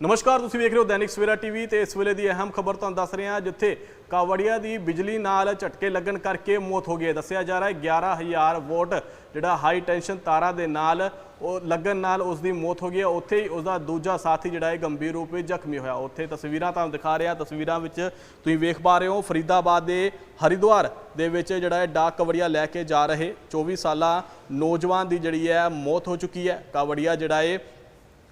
नमस्कार, तुसीं वेख रहे हो दैनिक सवेरा टीवी ते इस वेले दी अहम खबर तुहानूं दस रहे हैं जिथे कावड़िया दी बिजली नाल झटके लगन करके मौत हो गई है। दस्सिया जा रहा है 11,000 वोल्ट जिहड़ा हाई टेंशन तारा दे नाल लगन नाल उसकी मौत हो गई है। उत्थे ही उसका दूजा साथी जिहड़ा है गंभीर रूप में जख्मी होया। उत्थे तस्वीरां तुहानूं दिखा रहे हैं, तस्वीरां विच तुसीं वेख पा रहे हो फरीदाबाद दे हरिद्वार दे विच जिहड़ा है डाक कावड़िया लैके जा रहे 24 साला नौजवान की जिहड़ी है मौत हो चुकी है। कावड़िया जिहड़ा है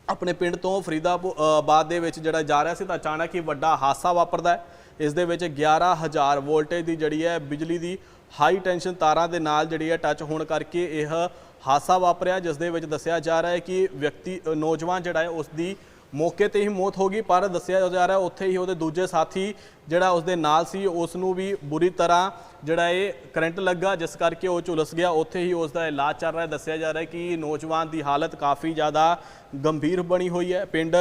अपने पिंड तो फरीदाबाद दे विच जिहड़ा जा रहा सी तां अचानक ही वड्डा हादसा वापरदा है। इस दे विच 11,000 वोल्टेज की जिहड़ी है बिजली की हाई टेंशन तारां दे नाल जिहड़ी है टच होने करके यह हादसा वापरिया, जिस दे विच दस्सिया जा रहा है कि व्यक्ति नौजवान जिहड़ा है उसकी मौके ते ही मौत हो गई, पर दस्सिया जा रहा है उत्थे ही उहदे दूजे साथी जिहड़ा उसदे नाल सी उसनूं भी बुरी तरह जिहड़ा है करंट लगा, जिस करके वो झुलस गया। उत्थे ही उसका इलाज चल रहा है। दस्सिया जा रहा है कि नौजवान की हालत काफ़ी ज़्यादा गंभीर बनी हुई है। पिंड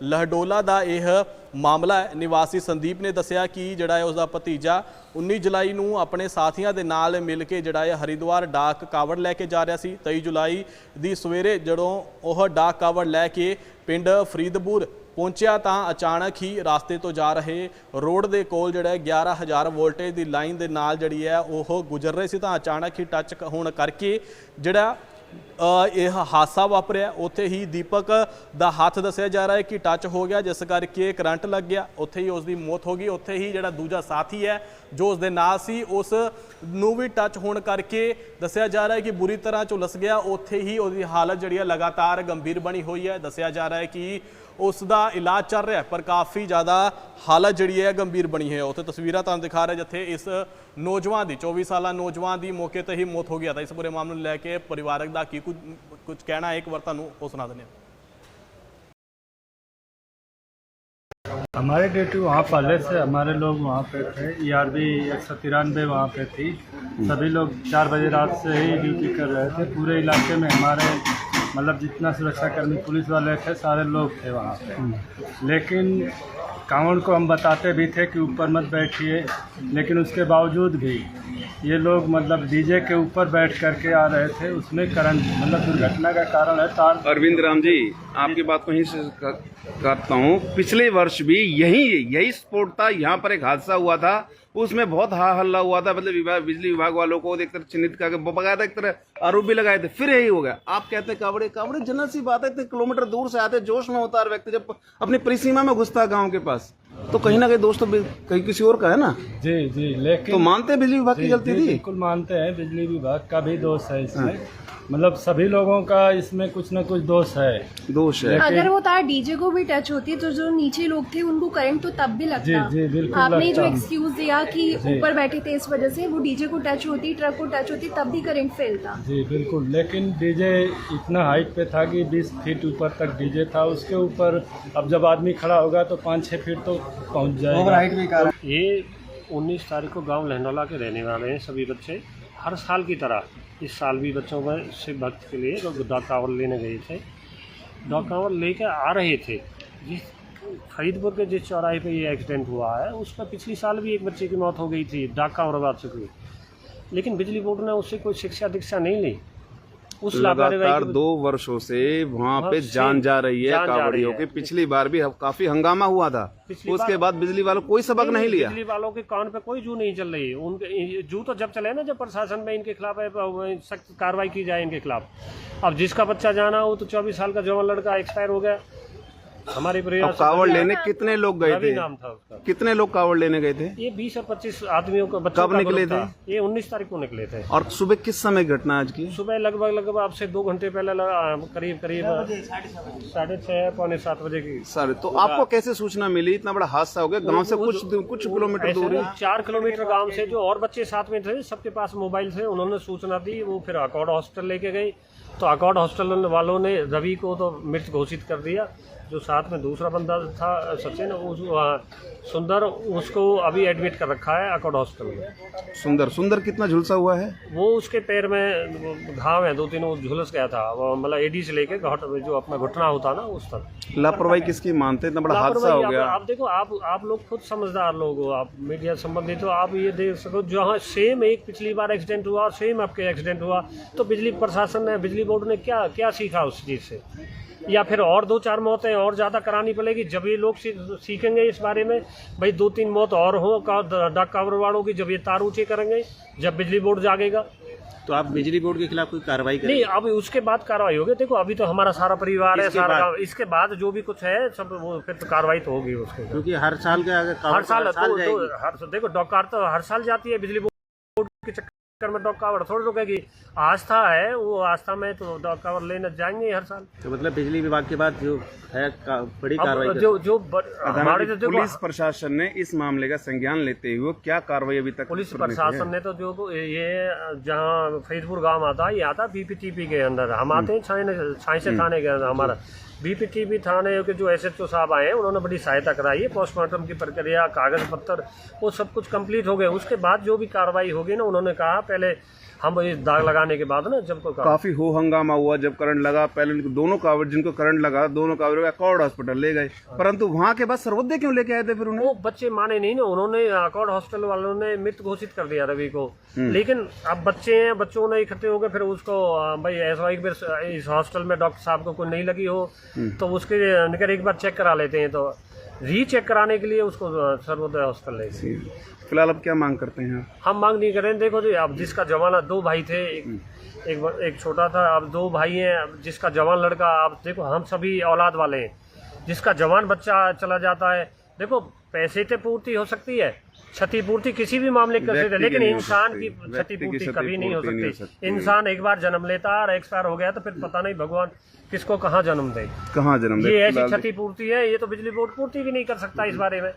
लहडोला का यह मामला है। निवासी संदीप ने दस्सिया कि जिहड़ा है उसका भतीजा 19 जुलाई नूं अपने साथियों के नाल मिल के जिहड़ा है हरिद्वार डाक कावड़ लैके जा रहा सी। 23 जुलाई की सवेरे जदों वह डाक कावड़ लैके पिंड फरीदपुर पहुंचा तो अचानक ही रास्ते तो जा रहे रोड के कोल जिहड़ा 11,000 वोल्टेज की लाइन के नाल जिहड़ी है वह गुजर रहे सी, तो अचानक ही टच होने करके जिहड़ा यह हादसा वापरिया। उत्थे ही दीपक का हाथ दस्सिया जा रहा है कि टच हो गया, जिस करके करंट लग गया। उत्थे ही उसकी मौत हो गई। उत्थे ही जिहड़ा दूजा साथी है जो उसके नाल सी उस नूं भी टच होने करके दस्सिया जा रहा है कि बुरी तरह झुलस गया। उत्थे ही उसकी हालत जिहड़ी है लगातार गंभीर बनी हुई है। दस्सिया जा रहा है कि उसका इलाज चल रहा है, पर काफ़ी ज़्यादा हालत जी है गंभीर बनी है। उत्थे तस्वीरां तुहानूं दिखा रहे जिथे इस नौजवान की 24 साला नौजवान की मौके पर ही मौत हो गया था। इस पूरे मामले को लैके परिवारक का की कुछ कहना है, एक बार तुहानूं वो सुना दें। हमारी ड्यूटी वहाँ पहले से हमारे लोग वहाँ पे थे। ERB 193 वहाँ पे थी। सभी लोग 4 बजे रात से ही ड्यूटी कर रहे थे। पूरे इलाके में हमारे मतलब जितना सुरक्षाकर्मी पुलिस वाले थे सारे लोग थे वहाँ पे। लेकिन कांवड़ को हम बताते भी थे कि ऊपर मत बैठिए, लेकिन उसके बावजूद भी ये लोग मतलब डीजे के ऊपर बैठ करके आ रहे थे। उसमें करंट मतलब दुर्घटना का कारण है तार। अरविंद राम जी, आपकी बात को यहीं से करता हूँ। पिछले वर्ष भी यही स्पोर्ट था, यहाँ पर एक हादसा हुआ था, उसमें बहुत हा हल्ला हुआ था। मतलब बिजली विभाग वालों को एक तरह चिन्हित करके बकायदा एक तरह आरोप भी लगाए थे, फिर यही हो गया। आप कहते हैं कावड़े जनरल सी बात है, इतने किलोमीटर दूर से आते, जोश में होता है व्यक्ति जब अपनी परिसीमा में घुसता है गाँव के पास, तो कहीं ना कहीं दोस्त कहीं किसी और का है ना। जी जी, लेकिन तो मानते हैं बिजली विभाग की गलती थी? बिल्कुल मानते हैं, बिजली विभाग का भी दोष है इसमें। मतलब सभी लोगों का इसमें कुछ ना कुछ दोष है। अगर वो तार डीजे को भी टच होती तो जो नीचे लोग थे उनको करंट तो तब भी लगता। जी बिल्कुल। आपने जो एक्सक्यूज दिया कि ऊपर बैठे थे इस वजह से, वो डीजे को टच होती, ट्रक को टच होती, तब भी करंट फैलता। जी बिल्कुल, लेकिन डीजे इतना हाइट पे था कि 20 फीट ऊपर तक डीजे था। उसके ऊपर अब जब आदमी खड़ा होगा तो 5-6 फीट तो पहुंच जाएगा। ये 19 तारीख को गांव लहडोला के रहने वाले हैं सभी बच्चे। हर साल की तरह इस साल भी बच्चों में शिव भक्त के लिए डाक कावड़ लेने गए थे। डाक कावड़ लेकर आ रहे थे, जिस फरीदपुर के जिस चौराहे पे ये एक्सीडेंट हुआ है उस पर पिछली साल भी एक बच्चे की मौत हो गई थी डाक कावड़ वापसी हुई, लेकिन बिजली बोर्ड ने उससे कोई शिक्षा दीक्षा नहीं ली। उस लगातार 2 वर्षों से वहाँ पे जान जा रही है कावड़ियों की। पिछली बार भी काफी हंगामा हुआ था, उसके बाद बिजली वालों कोई सबक नहीं लिया। बिजली वालों के कान पे कोई जू नहीं चल रही है। उनके जू तो जब चले ना जब प्रशासन में इनके खिलाफ सख्त कार्रवाई की जाए इनके खिलाफ। अब जिसका बच्चा जाना हो तो 24 साल का जवान लड़का एक्सपायर हो गया। हमारे प्रयास कावड़ लेने कितने लोग गए थे? नाम था उसका। कितने लोग कावड़ लेने गए थे? ये 20 और 25 आदमियों का बच्चा। कब निकले थे? ये 19 तारीख को निकले थे। और सुबह किस समय घटना आज की? सुबह लगभग अब से 2 घंटे पहले करीब 6:30 पौने 7 बजे की। सर, तो आपको कैसे सूचना मिली? इतना बड़ा हादसा हो गया, गांव से कुछ किलोमीटर दूर है। 4 किलोमीटर गांव से जो और बच्चे साथ में थे सबके पास मोबाइल थे, उन्होंने सूचना दी। वो फिर अकॉर्ड हॉस्पिटल लेके गई, तो अकॉर्ड हॉस्पिटल वालों ने रवि को तो मृत घोषित कर दिया। जो साथ में दूसरा बंदा था सचिन सुंदर, उसको अभी एडमिट कर रखा है अकॉर्ड हॉस्पिटल में। सुंदर कितना झुलसा हुआ है? वो उसके पैर में घाव है 2-3, वो झुलस गया था। वो मतलब एडी से लेके जो अपना घुटना होता ना उस तक। लापरवाही किसकी मानते? इतना बड़ा हादसा हो गया। आप देखो, आप लोग खुद समझदार लोग हो, आप मीडिया संबंधित हो, आप ये देख सको जहाँ सेम एक पिछली बार एक्सीडेंट हुआ, सेम आपके एक्सीडेंट हुआ, तो बिजली प्रशासन ने, बिजली बोर्ड ने क्या सीखा उस चीज़ से? या फिर और 2-4 मौतें और ज़्यादा करानी पड़ेगी, जब ये लोग सीखेंगे इस बारे में। भाई 2-3 मौत और हो डाक कांवर वालों की, जब ये तार ऊँचे करेंगे, जब बिजली बोर्ड जागेगा। तो आप बिजली बोर्ड के खिलाफ कोई कार्रवाई करें? नहीं, अब उसके बाद कार्रवाई होगी। देखो अभी तो हमारा सारा परिवार है, सारा गाँव, इसके बाद जो भी कुछ है सब वो फिर तो कार्रवाई तो होगी उसके। क्योंकि हर साल के हर साल देखो डॉक कार तो हर साल जाती है बिजली बोर्ड के चक्कर में, डॉक कावड़ थोड़ी रुकेगी। आस्था है, वो आस्था में तो डॉक कावड़ लेने जाएंगे हर साल। तो मतलब बिजली विभाग के बाद जो है बड़ी कार्रवाई हमारे तो पुलिस प्रशासन ने इस मामले का संज्ञान लेते हुए क्या कार्रवाई अभी तक पुलिस प्रशासन ने तो जो ये जहाँ फरीदपुर गांव आता है, ये आता है बीपीटीपी के अंदर। हम आते हैं छाई से थाने के अंदर। हमारा बीपीटीपी थाने के जो एसएचओ साहब आए हैं, उन्होंने बड़ी सहायता कराई है। पोस्टमार्टम की प्रक्रिया, कागज पत्तर, वो सब कुछ कंप्लीट हो गए। उसके बाद जो भी कार्रवाई होगी ना, उन्होंने कहा पहले हम ये दाग लगाने के बाद ना, जब काफी हो हंगामा हुआ जब करंट लगा। पहले उनको दोनों कावड़, जिनको करंट लगा, दोनों कावड़ अकॉर्ड हॉस्पिटल ले गए, परंतु वहां के बाद सर्वोदय क्यों लेके आए थे फिर उन्हें? वो बच्चे माने नहीं ना, उन्होंने अकॉर्ड हॉस्पिटल वालों ने मृत घोषित कर दिया रवि को। लेकिन अब बच्चे हैं, बच्चों ने इकट्ठे हो गए, फिर उसको भाई ऐसा एक बार इस हॉस्टल में डॉक्टर साहब को कोई नहीं लगी हो तो उसके निकल एक बार चेक करा लेते हैं, तो रीचेक कराने के लिए उसको सर्वोदय हॉस्पिटल ले गए। फिलहाल अब क्या मांग करते हैं? हम मांग नहीं करें। देखो जी, अब जिसका जवान 2 भाई थे, एक छोटा था, अब 2 भाई हैं। अब जिसका जवान लड़का, आप देखो हम सभी औलाद वाले हैं, जिसका जवान बच्चा चला जाता है, देखो पैसे से पूर्ति हो सकती है, क्षतिपूर्ति किसी भी मामले कर सकते हैं, लेकिन इंसान की क्षतिपूर्ति कभी नहीं हो सकती। इंसान एक बार जन्म लेता है और एक्सपायर हो गया तो फिर पता नहीं भगवान किसको कहाँ जन्म दे, कहाँ जन्म दे। ये ऐसी क्षतिपूर्ति है, ये तो बिजली बोर्ड पूर्ति भी नहीं कर सकता इस बारे में।